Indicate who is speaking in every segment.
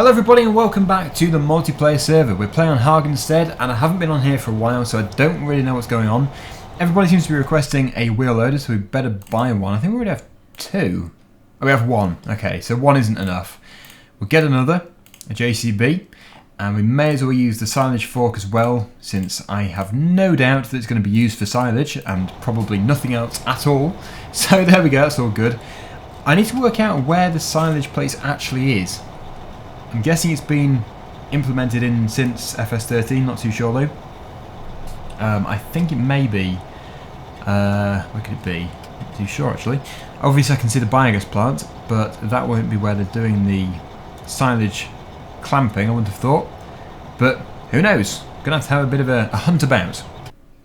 Speaker 1: Hello everybody and welcome back to the multiplayer server. We're playing on Hagenstedt and I haven't been on here for a while, so I don't really know what's going on. Everybody seems to be requesting a wheel loader, so we better buy one. I think we already have two. Oh, we have one. Okay, so one isn't enough. We'll get another, a JCB, and we may as well use the silage fork as well, since I have no doubt that it's going to be used for silage and probably nothing else at all. So there we go, that's all good. I need to work out where the silage place actually is. I'm guessing it's been implemented in since FS13, not too sure though. I think it may be, where could it be? Not too sure actually. Obviously I can see the biogas plant, but that won't be where they're doing the silage clamping, I wouldn't have thought. But who knows? Gonna have to have a bit of a hunt about.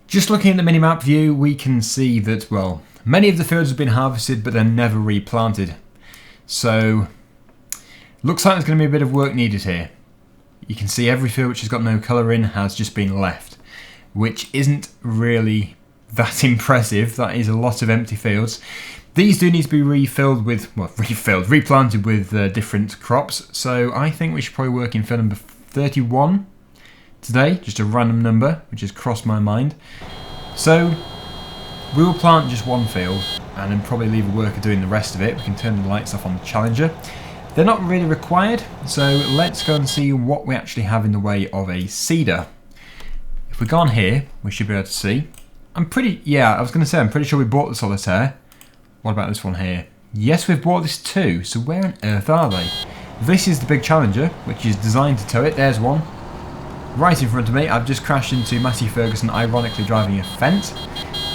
Speaker 1: Just looking at the minimap view, we can see that, well, many of the fields have been harvested, but they're never replanted. So looks like there's going to be a bit of work needed here. You can see every field which has got no colour in has just been left, which isn't really that impressive. That is a lot of empty fields. These do need to be refilled with, well, replanted with different crops. So I think we should probably work in field number 31 today, just a random number, which has crossed my mind. So we will plant just one field and then probably leave a worker doing the rest of it. We can turn the lights off on the Challenger. They're not really required, so let's go and see what we actually have in the way of a seeder. If we go on here, we should be able to see. I was going to say, I'm pretty sure we bought the solitaire. What about this one here? Yes, we've bought this too, so where on earth are they? This is the big Challenger, which is designed to tow it. There's one. Right in front of me, I've just crashed into Matthew Ferguson, ironically driving a Fent.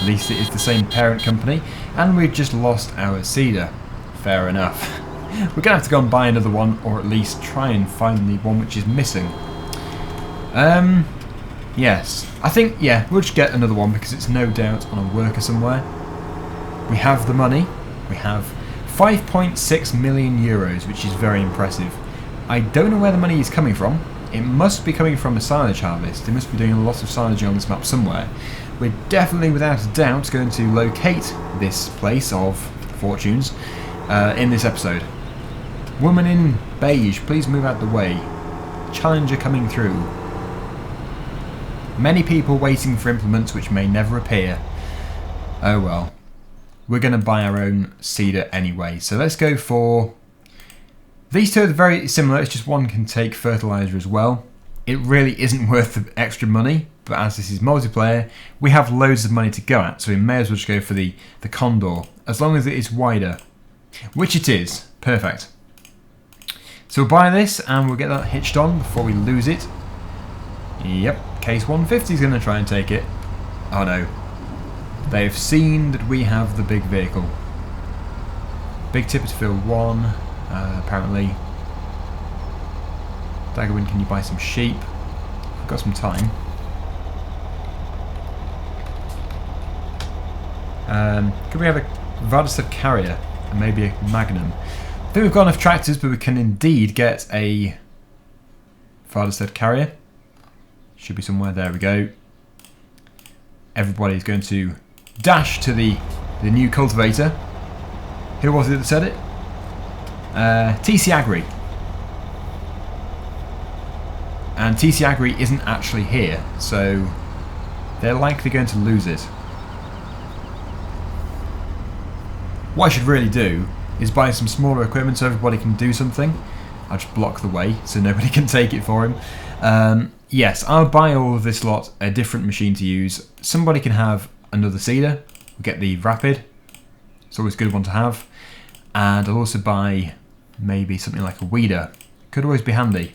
Speaker 1: At least it is the same parent company. And we've just lost our seeder. Fair enough. We're going to have to go and buy another one, or at least try and find the one which is missing. Yes. I think, yeah, we'll just get another one because it's no doubt on a worker somewhere. We have the money. We have 5.6 million euros, which is very impressive. I don't know where the money is coming from. It must be coming from a silage harvest. They must be doing a lot of silaging on this map somewhere. We're definitely, without a doubt, going to locate this place of fortunes in this episode. Woman in beige, please move out the way. Challenger coming through. Many people waiting for implements which may never appear. Oh well. We're going to buy our own seeder anyway. So let's go for... These two are very similar, it's just one can take fertiliser as well. It really isn't worth the extra money, but as this is multiplayer, we have loads of money to go at, so we may as well just go for the Condor, as long as it is wider. Which it is. Perfect. So we'll buy this and we'll get that hitched on before we lose it. Yep, case 150 is going to try and take it. Oh no. They've seen that we have the big vehicle. Big tipper to field 1, apparently. Daggerwind, can you buy some sheep? We've got some time. Could we have a Hagenstedt carrier and maybe a Magnum? I think we've got enough tractors, but we can indeed get a Hagenstedt carrier. Should be somewhere. There we go. Everybody's going to dash to the new cultivator. Who was it that said it? TC Agri. And TC Agri isn't actually here, so they're likely going to lose it. What I should really do is buy some smaller equipment so everybody can do something. I'll just block the way so nobody can take it for him. Yes, I'll buy all of this lot a different machine to use. Somebody can have another seeder. We'll get the Rapid. It's always a good one to have. And I'll also buy maybe something like a weeder. Could always be handy.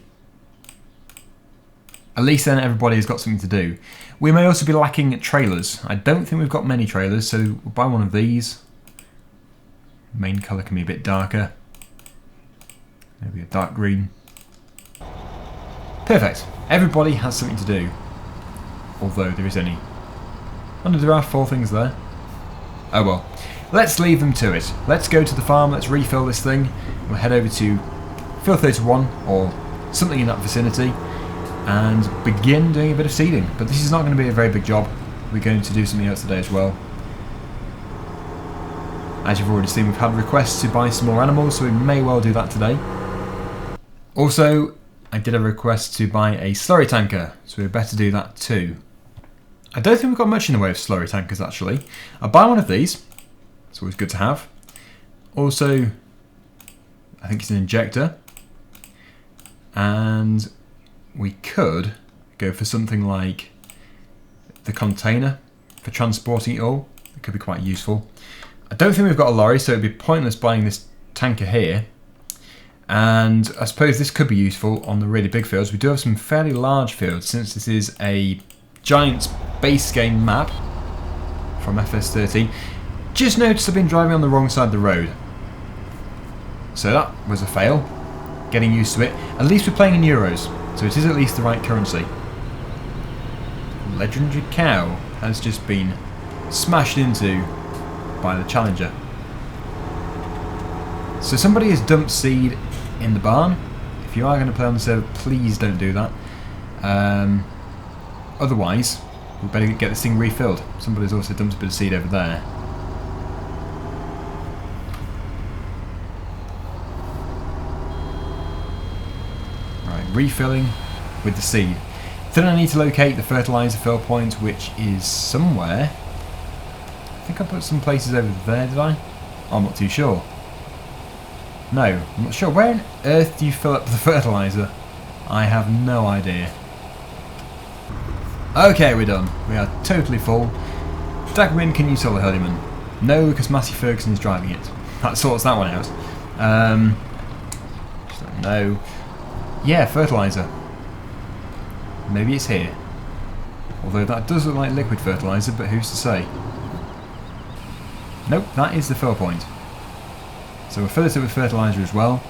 Speaker 1: At least then everybody has got something to do. We may also be lacking trailers. I don't think we've got many trailers, so we'll buy one of these. Main colour can be a bit darker. Maybe a dark green. Perfect. Everybody has something to do. Although there is only... Oh no, there are 4 things there. Oh well. Let's leave them to it. Let's go to the farm, let's refill this thing. We'll head over to field 31 or something in that vicinity and begin doing a bit of seeding. But this is not going to be a very big job. We're going to do something else today as well. As you've already seen, we've had requests to buy some more animals, so we may well do that today. Also, I did a request to buy a slurry tanker, so we better do that too. I don't think we've got much in the way of slurry tankers actually. I'll buy one of these, it's always good to have. Also, I think it's an injector. And we could go for something like the container for transporting it all. It could be quite useful. I don't think we've got a lorry, so it'd be pointless buying this tanker here. And I suppose this could be useful on the really big fields. We do have some fairly large fields since this is a giant base game map from FS13. Just noticed I've been driving on the wrong side of the road. So that was a fail. Getting used to it. At least we're playing in euros, so it is at least the right currency. Legendary cow has just been smashed into by the Challenger. So somebody has dumped seed in the barn. If you are going to play on the server, please don't do that. Otherwise, we better get this thing refilled. Somebody's also dumped a bit of seed over there. Right, refilling with the seed. Then I need to locate the fertilizer fill point, which is somewhere. I think I put some places over there, did I? I'm not too sure. No, I'm not sure. Where on earth do you fill up the fertilizer? I have no idea. Okay, we're done. We are totally full. Dagwin, can you sell the Hurleyman? No, because Matty Ferguson is driving it. That sorts that one out. Just don't know. Yeah, fertilizer. Maybe it's here. Although that does look like liquid fertilizer, but who's to say? Nope, that is the fill point. So we'll fill it up with fertilizer as well.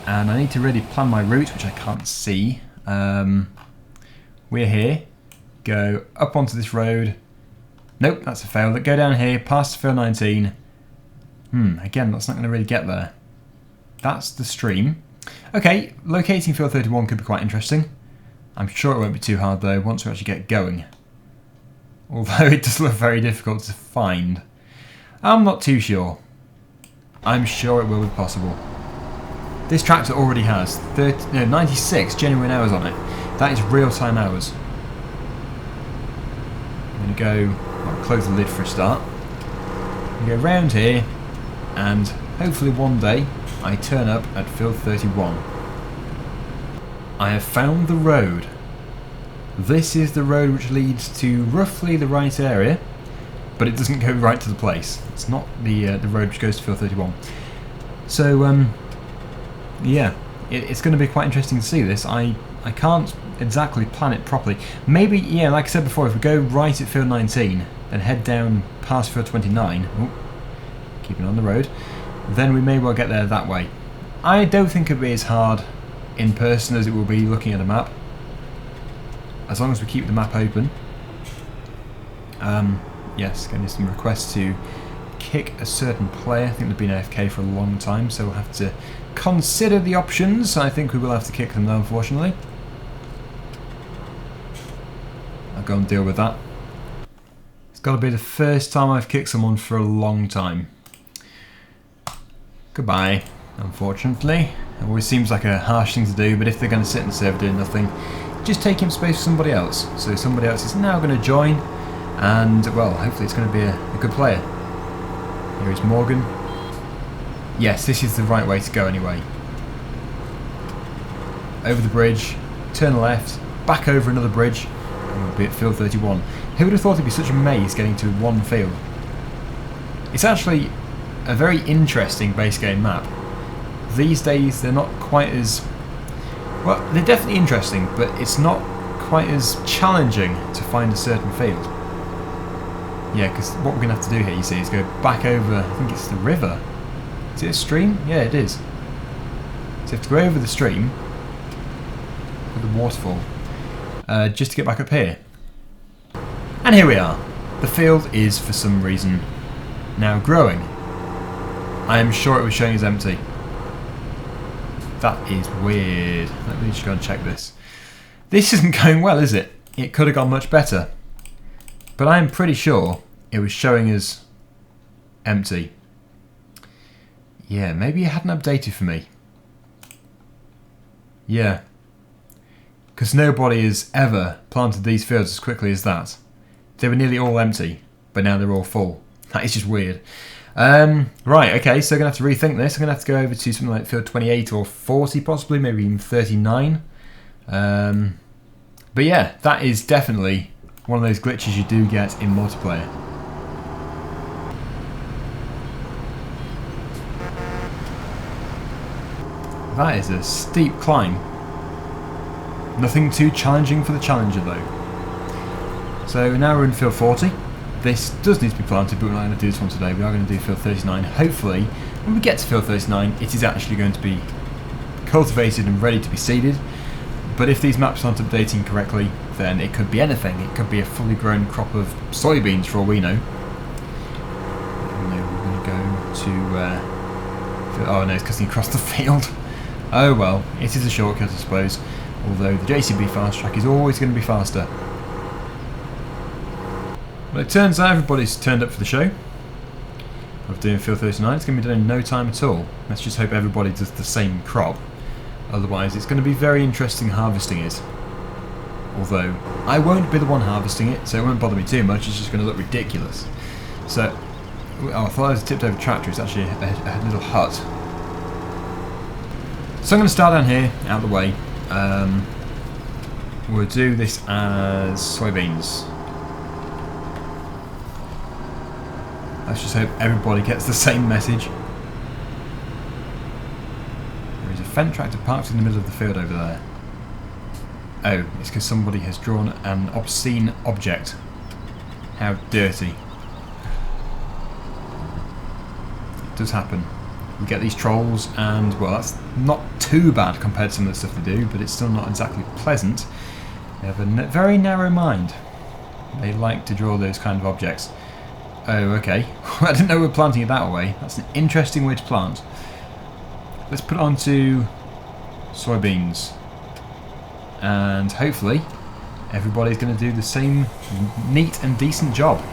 Speaker 1: And I need to really plan my route, which I can't see. We're here. Go up onto this road. Nope, that's a fail. Go down here, past fill 19. Again, that's not going to really get there. That's the stream. Okay, locating fill 31 could be quite interesting. I'm sure it won't be too hard though, once we actually get going. Although it does look very difficult to find. I'm not too sure. I'm sure it will be possible. This tractor already has 96 genuine hours on it. That is real-time hours. I'm going to go, well, close the lid for a start. Go round here, and hopefully one day I turn up at field 31. I have found the road. This is the road which leads to roughly the right area, but it doesn't go right to the place. It's not the road which goes to field 31. So yeah, it's going to be quite interesting to see this. I can't exactly plan it properly. Maybe, yeah, like I said before, if we go right at field 19 and head down past field 29, keeping on the road, then we may well get there that way. I don't think it'll be as hard in person as it will be looking at a map, as long as we keep the map open. Yes, getting some requests to kick a certain player. I think they've been AFK for a long time, so we'll have to consider the options. I think we will have to kick them though, unfortunately. I'll go and deal with that. It's got to be the first time I've kicked someone for a long time. Goodbye, unfortunately. It always seems like a harsh thing to do, but if they're going to sit in the server doing nothing, just take him space for somebody else. So somebody else is now going to join, and, well, hopefully it's going to be a good player. Here is Morgan. Yes, this is the right way to go anyway. Over the bridge, turn left, back over another bridge, and we'll be at field 31. Who would have thought it'd be such a maze getting to one field? It's actually a very interesting base game map. These days they're not quite as... well, they're definitely interesting, but it's not quite as challenging to find a certain field. Yeah, because what we're going to have to do here, you see, is go back over, I think it's the river. Is it a stream? Yeah, it is. So you have to go over the stream, with the waterfall, just to get back up here. And here we are. The field is, for some reason, now growing. I am sure it was showing as empty. That is weird. Let me just go and check this. This isn't going well, is it? It could have gone much better. But I am pretty sure it was showing as empty. Yeah, maybe it hadn't updated for me. Yeah. Because nobody has ever planted these fields as quickly as that. They were nearly all empty, but now they're all full. That is just weird. Right, okay, so I'm going to have to rethink this. I'm going to have to go over to something like field 28 or 40 possibly, maybe even 39. But yeah, that is definitely one of those glitches you do get in multiplayer. That is a steep climb. Nothing too challenging for the challenger though. So now we're in field 40. This does need to be planted, but we're not going to do this one today. We are going to do field 39. Hopefully, when we get to field 39, it is actually going to be cultivated and ready to be seeded. But if these maps aren't updating correctly, then it could be anything. It could be a fully grown crop of soybeans for all we know. We're going to go to... oh no, it's because you crossed the field. Oh well, it is a shortcut I suppose. Although the JCB fast track is always going to be faster. Well, it turns out everybody's turned up for the show of doing field 39. It's going to be done in no time at all. Let's just hope everybody does the same crop. Otherwise it's going to be very interesting harvesting it. Although I won't be the one harvesting it, so it won't bother me too much. It's just going to look ridiculous. So, oh, I thought I was a tipped over tractor. It's actually a little hut. So I'm going to start down here, out of the way. We'll do this as soybeans. Let's just hope everybody gets the same message. There is a Fendt tractor parked in the middle of the field over there. Oh, it's because somebody has drawn an obscene object. How dirty. It does happen. We get these trolls and, well, that's not too bad compared to some of the stuff they do, but it's still not exactly pleasant. They have a very narrow mind. They like to draw those kind of objects. Oh, okay. I didn't know we were planting it that way. That's an interesting way to plant. Let's put it onto soybeans. And hopefully everybody's going to do the same neat and decent job.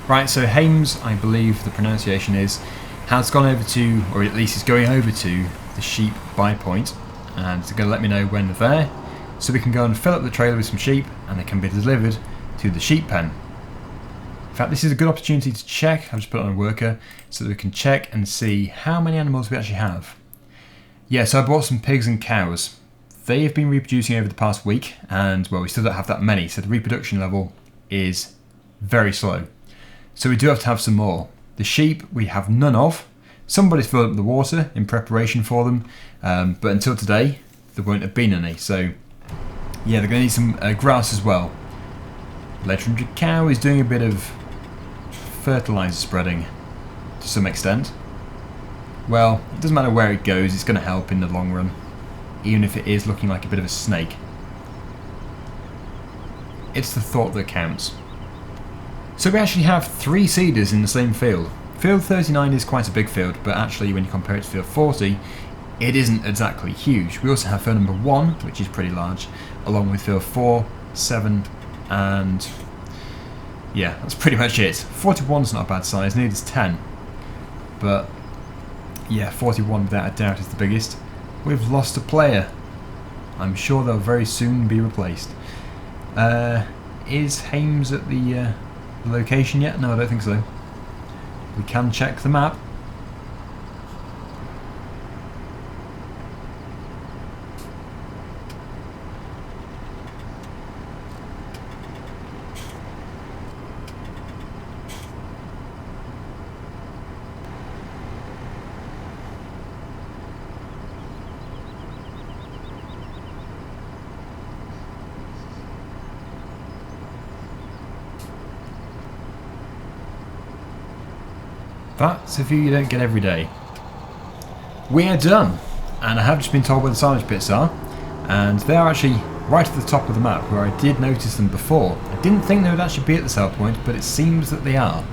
Speaker 1: Right, so Hames, I believe the pronunciation is, has gone over to, or at least is going over to, the sheep buy point. And they're going to let me know when they're there. So we can go and fill up the trailer with some sheep and they can be delivered to the sheep pen. In fact, this is a good opportunity to check. I've just put it on a worker so that we can check and see how many animals we actually have. Yeah, so I bought some pigs and cows. They have been reproducing over the past week and, well, we still don't have that many, so the reproduction level is very slow. So we do have to have some more. The sheep we have none of. Somebody's filled up the water in preparation for them, but until today there won't have been any. So yeah, they're going to need some grass as well. Legendary cow is doing a bit of fertiliser spreading to some extent. Well, it doesn't matter where it goes, it's going to help in the long run, even if it is looking like a bit of a snake. It's the thought that counts. So we actually have 3 seeders in the same field. Field 39 is quite a big field, but actually when you compare it to field 40, it isn't exactly huge. We also have field number 1, which is pretty large, along with field 4, 7, and yeah, that's pretty much it. 41's not a bad size, neither is 10. But yeah, 41 without a doubt is the biggest. We've lost a player. I'm sure they'll very soon be replaced. Is Hames at the location yet? No, I don't think so. We can check the map. That's a view you don't get every day. We are done, and I have just been told where the silage pits are, and they are actually right at the top of the map where I did notice them before. I didn't think they would actually be at the sell point, but it seems that they are.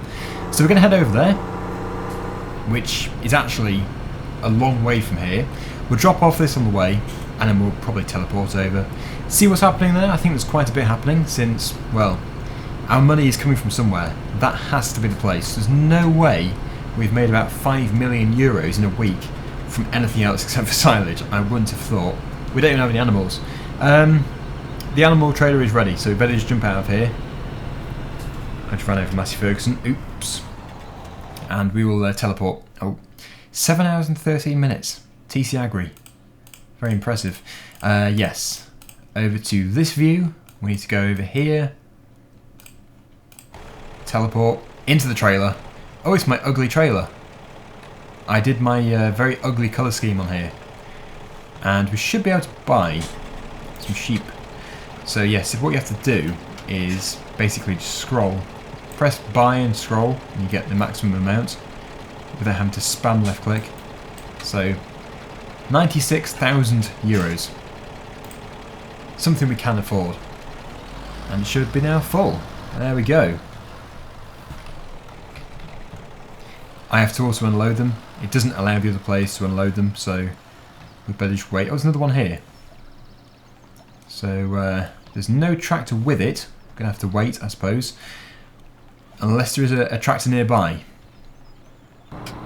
Speaker 1: So we're going to head over there, which is actually a long way from here. We'll drop off this on the way, and then we'll probably teleport over. See what's happening there. I think there's quite a bit happening since, well, our money is coming from somewhere. That has to be the place. There's no way we've made about 5 million euros in a week from anything else except for silage. I wouldn't have thought. We don't even have any animals. The animal trailer is ready, so we better just jump out of here. I just ran over Massey Ferguson. Oops. And we will teleport. Oh, 7 hours and 13 minutes. TC Agri. Very impressive. Yes. Over to this view. We need to go over here. Teleport into the trailer. Oh, it's my ugly trailer. I did my very ugly colour scheme on here. And we should be able to buy some sheep. So yes, what you have to do is basically just scroll. Press buy and scroll and you get the maximum amount without having to spam left click. So 96,000 euros. Something we can afford. And it should be now full. There we go. I have to also unload them. It doesn't allow the other players to unload them, so we better just wait. Oh, there's another one here. So there's no tractor with it. I'm going to have to wait, I suppose. Unless there is a tractor nearby.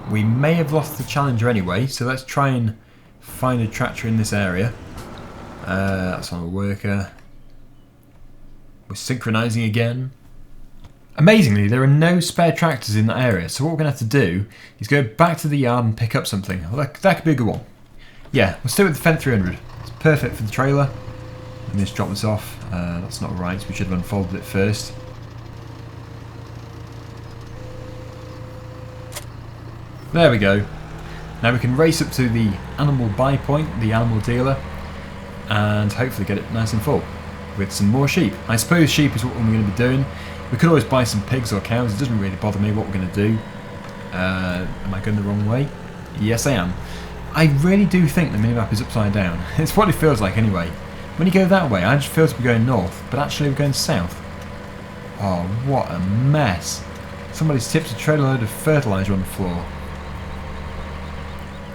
Speaker 1: We may have lost the Challenger anyway, so let's try and find a tractor in this area. That's on a worker. We're synchronising again. Amazingly, there are no spare tractors in that area, so what we're going to have to do is go back to the yard and pick up something. Well, that could be a good one. Yeah, we'll stay with the Fendt 300. It's perfect for the trailer. Let me just drop this off. That's not right, we should have unfolded it first. There we go. Now we can race up to the animal buy point, the animal dealer, and hopefully get it nice and full with some more sheep. I suppose sheep is what we're going to be doing. We could always buy some pigs or cows. It doesn't really bother me what we're going to do. Am I going the wrong way? Yes, I am. I really do think the minimap is upside down. It's what it feels like anyway. When you go that way, I just feel to be going north, but actually we're going south. Oh, what a mess. Somebody's tipped a trailer load of fertiliser on the floor.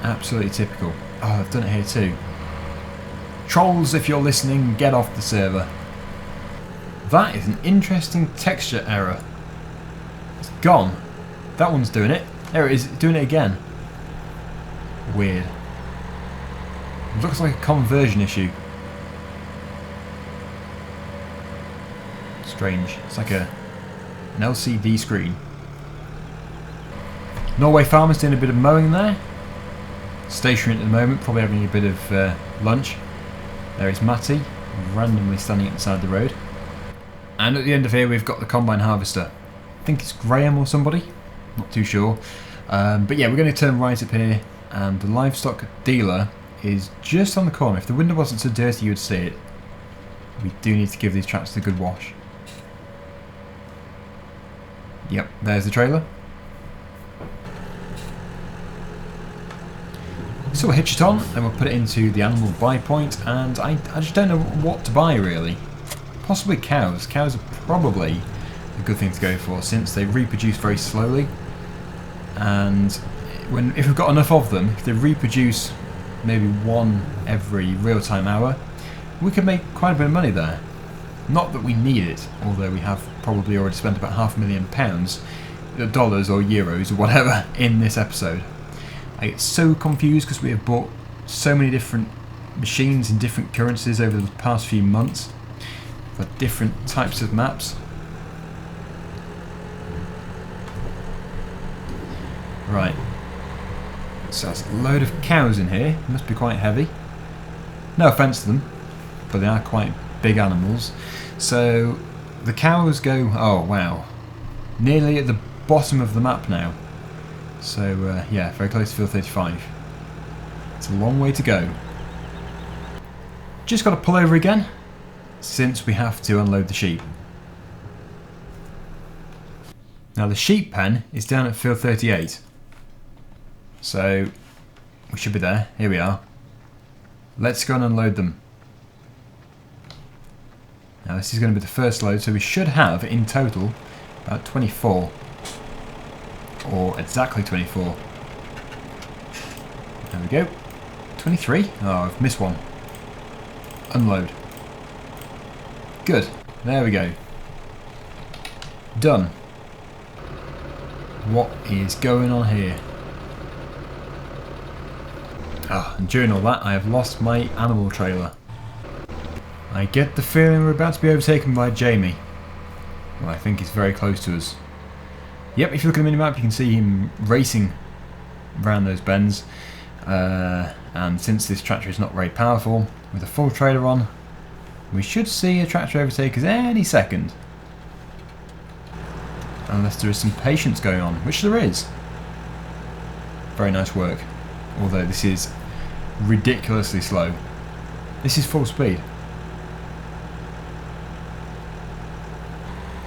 Speaker 1: Absolutely typical. Oh, I've done it here too. Trolls, if you're listening, get off the server. That is an interesting texture error. It's gone. That one's doing it. There it is, doing it again. Weird. It looks like a conversion issue. Strange. It's like an LCD screen. Norway Farmer's doing a bit of mowing there. Stationary at the moment, probably having a bit of lunch. There is Matty, randomly standing outside the road. And at the end of here we've got the combine harvester. I think it's Graham or somebody, not too sure. But yeah, we're going to turn right up here, and the livestock dealer is just on the corner. If the window wasn't so dirty you would see it. We do need to give these tractors a good wash. Yep, there's the trailer. So we'll hitch it on, and we'll put it into the animal buy point, and I just don't know what to buy really. Possibly cows. Cows are probably a good thing to go for, since they reproduce very slowly, and if we've got enough of them, if they reproduce maybe one every real-time hour, we could make quite a bit of money there. Not that we need it, although we have probably already spent about £500,000, dollars or euros or whatever, in this episode. I get so confused because we have bought so many different machines in different currencies over the past few months for different types of maps. Right, so that's a load of cows in here. Must be quite heavy. No offence to them, but they are quite big animals. So the cows go, oh wow, nearly at the bottom of the map now. So yeah, very close to field 35. It's a long way to go. Just got to pull over again, since we have to unload the sheep. Now the sheep pen is down at field 38. So we should be there. Here we are. Let's go and unload them. Now this is going to be the first load, so we should have in total about 24. Or exactly 24. There we go. 23? Oh, I've missed one. Unload. Good. There we go. Done. What is going on here? Ah, and during all that I have lost my animal trailer. I get the feeling we're about to be overtaken by Jamie. Well, I think he's very close to us. Yep, if you look at the minimap you can see him racing around those bends. And since this tractor is not very powerful, with a full trailer on, we should see a tractor overtake us any second. Unless there is some patience going on, which there is. Very nice work. Although this is ridiculously slow. This is full speed.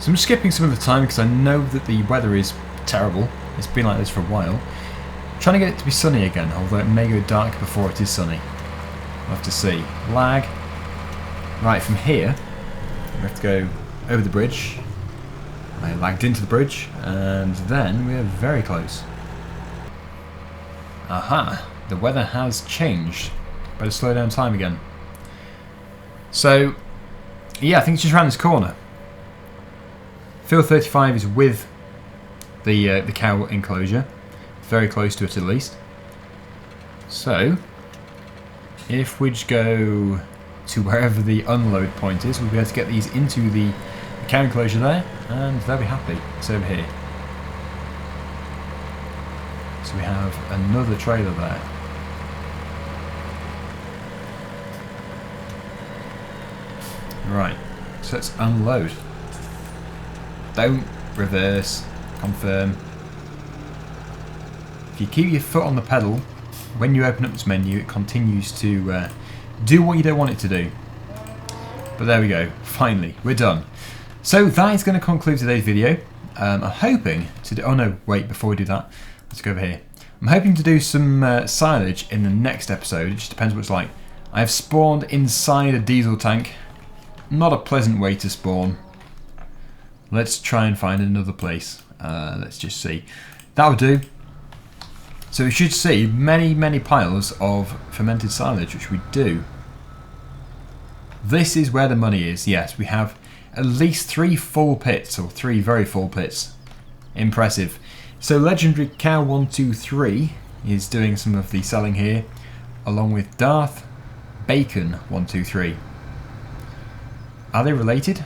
Speaker 1: So I'm skipping some of the time because I know that the weather is terrible. It's been like this for a while. I'm trying to get it to be sunny again, although it may go dark before it is sunny. We'll have to see. Lag. Right, from here, we have to go over the bridge. I lagged into the bridge, and then we're very close. Aha! The weather has changed. Better slow down time again. So, yeah, I think it's just around this corner. Field 35 is with the cow enclosure. Very close to it at least. So, if we just go to wherever the unload point is, we'll be able to get these into the cow enclosure there, and they'll be happy. It's over here. So we have another trailer there. Right, so let's unload. Don't reverse, confirm. If you keep your foot on the pedal, when you open up this menu, it continues to do what you don't want it to do. But there we go, finally, we're done. So that is going to conclude today's video. I'm hoping to do... Oh no, wait, before we do that, let's go over here. I'm hoping to do some silage in the next episode. It just depends what it's like. I have spawned inside a diesel tank. Not a pleasant way to spawn. Let's try and find another place. Let's just see. That'll do. So we should see many, many piles of fermented silage, which we do. This is where the money is. Yes, we have at least 3 full pits, or 3 very full pits. Impressive. So Legendary Cow 123 is doing some of the selling here, along with Darth Bacon 123. Are they related?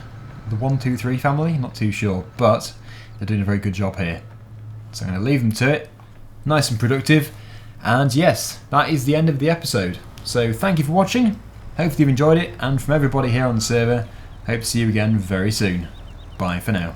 Speaker 1: The 123 family? Not too sure, but they're doing a very good job here. So I'm going to leave them to it. Nice and productive. And yes, that is the end of the episode. So thank you for watching. Hopefully you've enjoyed it. And from everybody here on the server, hope to see you again very soon. Bye for now.